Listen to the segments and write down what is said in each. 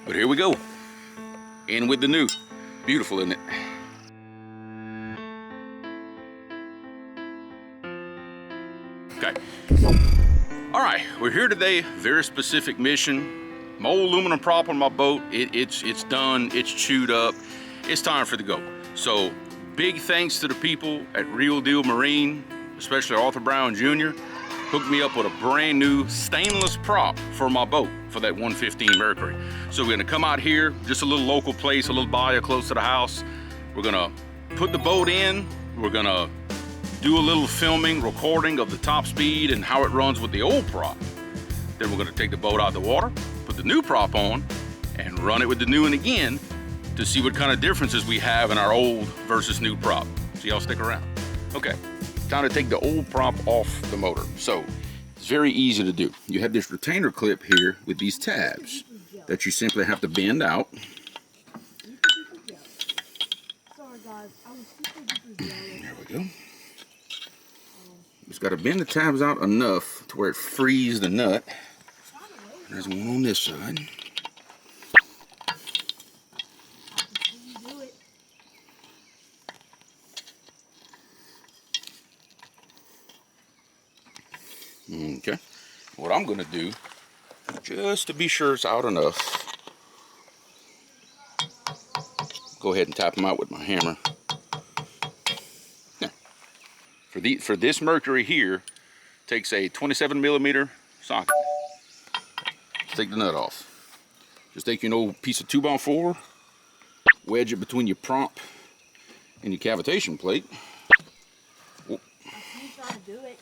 But here we go. In with the new. Beautiful, isn't it? Okay. All right, we're here today. Very specific mission. My old aluminum prop on my boat, it's done, it's chewed up. It's time for the go. So big thanks to the people at Real Deal Marine, especially Arthur Brown Jr. Hooked me up with a brand new stainless prop for my boat for that 115 Mercury. So we're gonna come out here, just a little local place, a little bayou close to the house. We're gonna put the boat in. We're gonna do a little filming, recording of the top speed and how it runs with the old prop. Then we're gonna take the boat out of the water, put the new prop on, and run it with the new one again to see what kind of differences we have in our old versus new prop. So y'all stick around. Okay, time to take the old prop off the motor. So it's very easy to do. You have this retainer clip here with these tabs that you simply have to bend out. There we go. Just got to bend the tabs out enough to where it frees the nut. There's one on this side. Okay. What I'm going to do, just to be sure it's out enough, go ahead and tap them out with my hammer. Now, for this Mercury here, takes a 27mm socket. Let's take the nut off. Just take your old piece of 2x4, wedge it between your prop and your cavitation plate. Whoop. Trying to do it.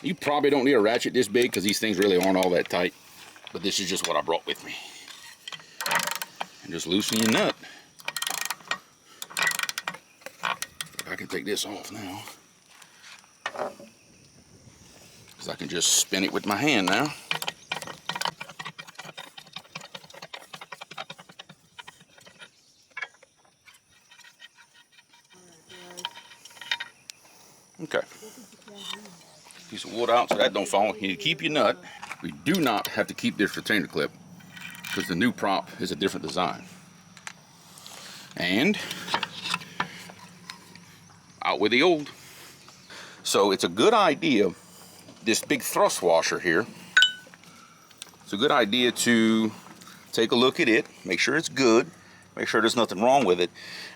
You probably don't need a ratchet this big because these things really aren't all that tight. But this is just what I brought with me. And just loosen your nut. I can take this off now. Because I can just spin it with my hand now. Okay. Piece of wood out so that don't fall. You need to keep your nut. We do not have to keep this retainer clip because the new prop is a different design. And out with the old. So it's a good idea, this big thrust washer here, it's a good idea to take a look at it, make sure it's good, make sure there's nothing wrong with it,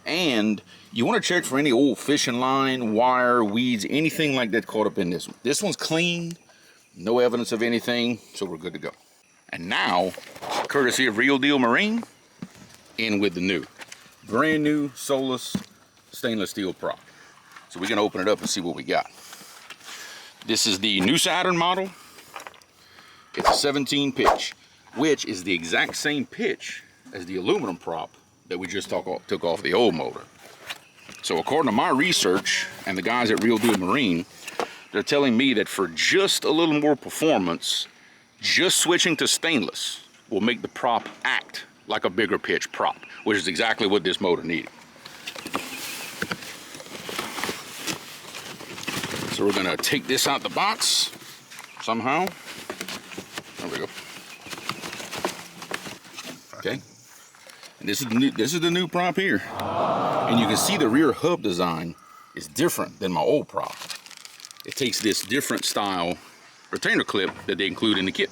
and you want to check for any old fishing line, wire, weeds, anything like that caught up in this one. This one's clean, no evidence of anything, so we're good to go. And now, courtesy of Real Deal Marine, in with the new. Brand new Solas stainless steel prop. So we're gonna open it up and see what we got. This is the new Saturn model. It's a 17 pitch, which is the exact same pitch as the aluminum prop that we just took off the old motor. So according to my research and the guys at Real Deal Marine, they're telling me that for just a little more performance, just switching to stainless will make the prop act like a bigger pitch prop, which is exactly what this motor needed. So we're gonna take this out the box somehow. There we go. Okay. And this is the new prop here. And you can see the rear hub design is different than my old prop. It takes this different style retainer clip that they include in the kit.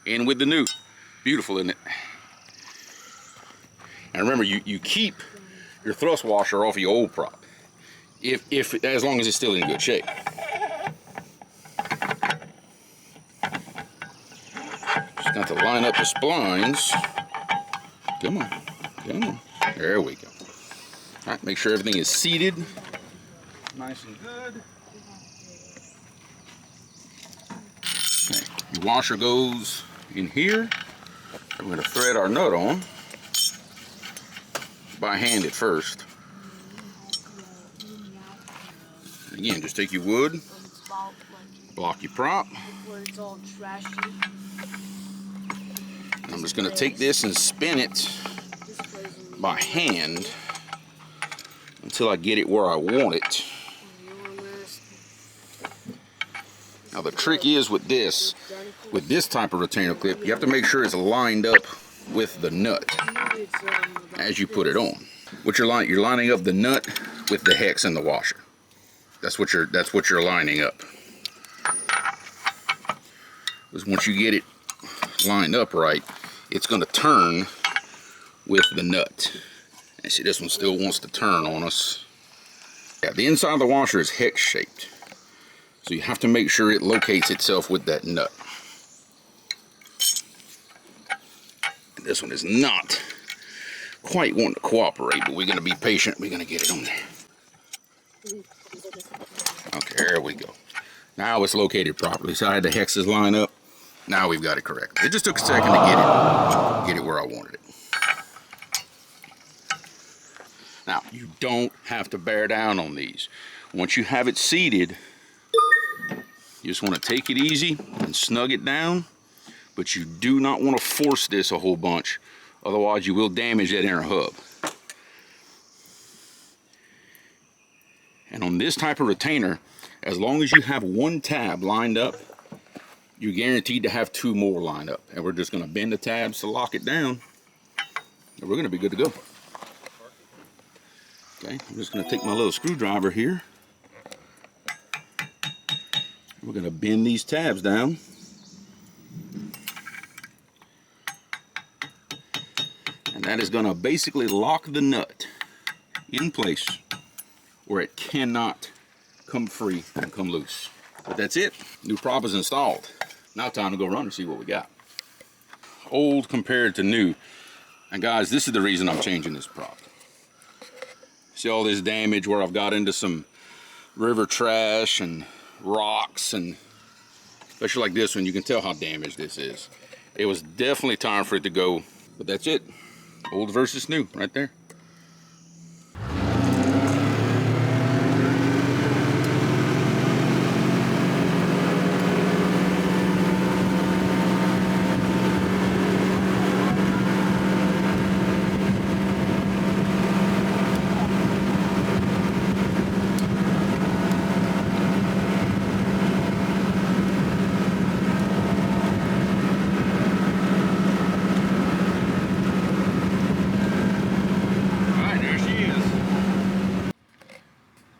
In with the new. Beautiful, isn't it? And remember, you keep your thrust washer off your old prop, as long as it's still in good shape. Just got to line up the splines. Come on, come on. There we go. All right, make sure everything is seated, nice and good. Okay, your washer goes in here. We're going to thread our nut on by hand at first. Again, just take your wood, block your prop. I'm just going to take this and spin it by hand until I get it where I want it. Now the trick is with this type of retainer clip, you have to make sure it's lined up with the nut as you put it on. You're lining up the nut with the hex in the washer. That's what you're lining up. Because once you get it lined up right, it's going to turn with the nut. And see, this one still wants to turn on us. Yeah, the inside of the washer is hex shaped, so you have to make sure it locates itself with that nut. And this one is not quite wanting to cooperate, but we're going to be patient. We're going to get it on there. Okay, there we go. Now it's located properly. So I had the hexes line up. Now we've got it correct. It just took a second to get it where I wanted it. Now, you don't have to bear down on these. Once you have it seated, you just want to take it easy and snug it down, but you do not want to force this a whole bunch, otherwise you will damage that inner hub. And on this type of retainer, as long as you have one tab lined up, you're guaranteed to have two more lined up. And we're just going to bend the tabs to lock it down, and we're going to be good to go. Okay, I'm just going to take my little screwdriver here. We're going to bend these tabs down. And that is going to basically lock the nut in place where it cannot come free and come loose. But that's it. New prop is installed. Now time to go run and see what we got. Old compared to new. And guys, this is the reason I'm changing this prop. See all this damage where I've got into some river trash and rocks, and especially like this one, you can tell how damaged this is. It was definitely time for it to go, but that's it. Old versus new right there.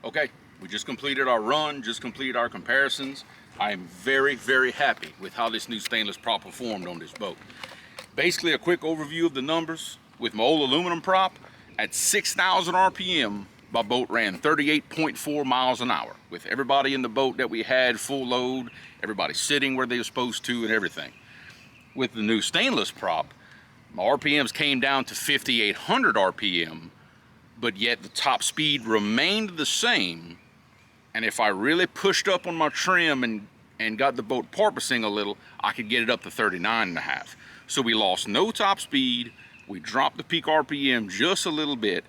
Okay, we just completed our run, just completed our comparisons. I am very, very happy with how this new stainless prop performed on this boat. Basically a quick overview of the numbers. With my old aluminum prop, at 6,000 RPM, my boat ran 38.4 miles an hour. With everybody in the boat that we had, full load, everybody sitting where they were supposed to and everything. With the new stainless prop, my RPMs came down to 5,800 RPM, but yet the top speed remained the same. And if I really pushed up on my trim and got the boat porpoising a little, I could get it up to 39.5. So we lost no top speed. We dropped the peak RPM just a little bit,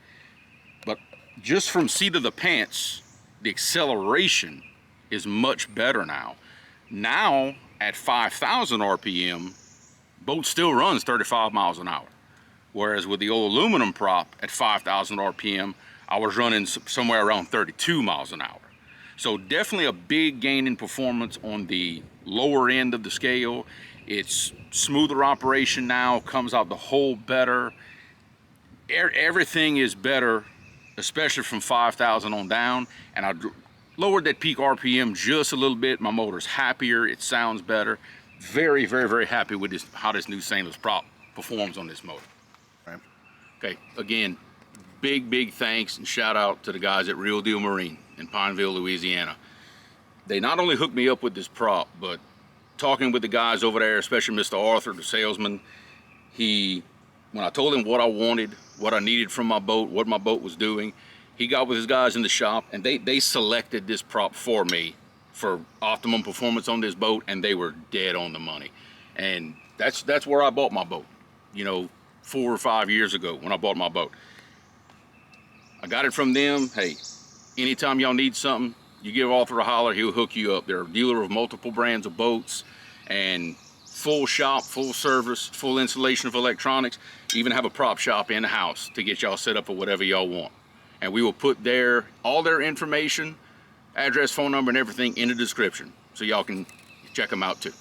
but just from seat of the pants, the acceleration is much better now. Now at 5,000 RPM, boat still runs 35 miles an hour. Whereas with the old aluminum prop at 5,000 RPM, I was running somewhere around 32 miles an hour. So definitely a big gain in performance on the lower end of the scale. It's smoother operation now, comes out the hull better. Everything is better, especially from 5,000 on down. And I lowered that peak RPM just a little bit. My motor's happier, it sounds better. Very, very, very happy with this, how this new stainless prop performs on this motor. Okay, again, big thanks and shout out to the guys at Real Deal Marine in Pineville, Louisiana. They not only hooked me up with this prop, but talking with the guys over there, especially Mr. Arthur, the salesman, when I told him what I wanted, what I needed from my boat, what my boat was doing, he got with his guys in the shop and they selected this prop for me for optimum performance on this boat, and they were dead on the money. And that's where I bought my boat, you know, 4 or 5 years ago when I bought my boat. I got it from them. Hey, anytime y'all need something, you give Arthur a holler, he'll hook you up. They're a dealer of multiple brands of boats and full shop, full service, full installation of electronics. Even have a prop shop in the house to get y'all set up for whatever y'all want. And we will put all their information, address, phone number, and everything in the description. so y'all can check them out too.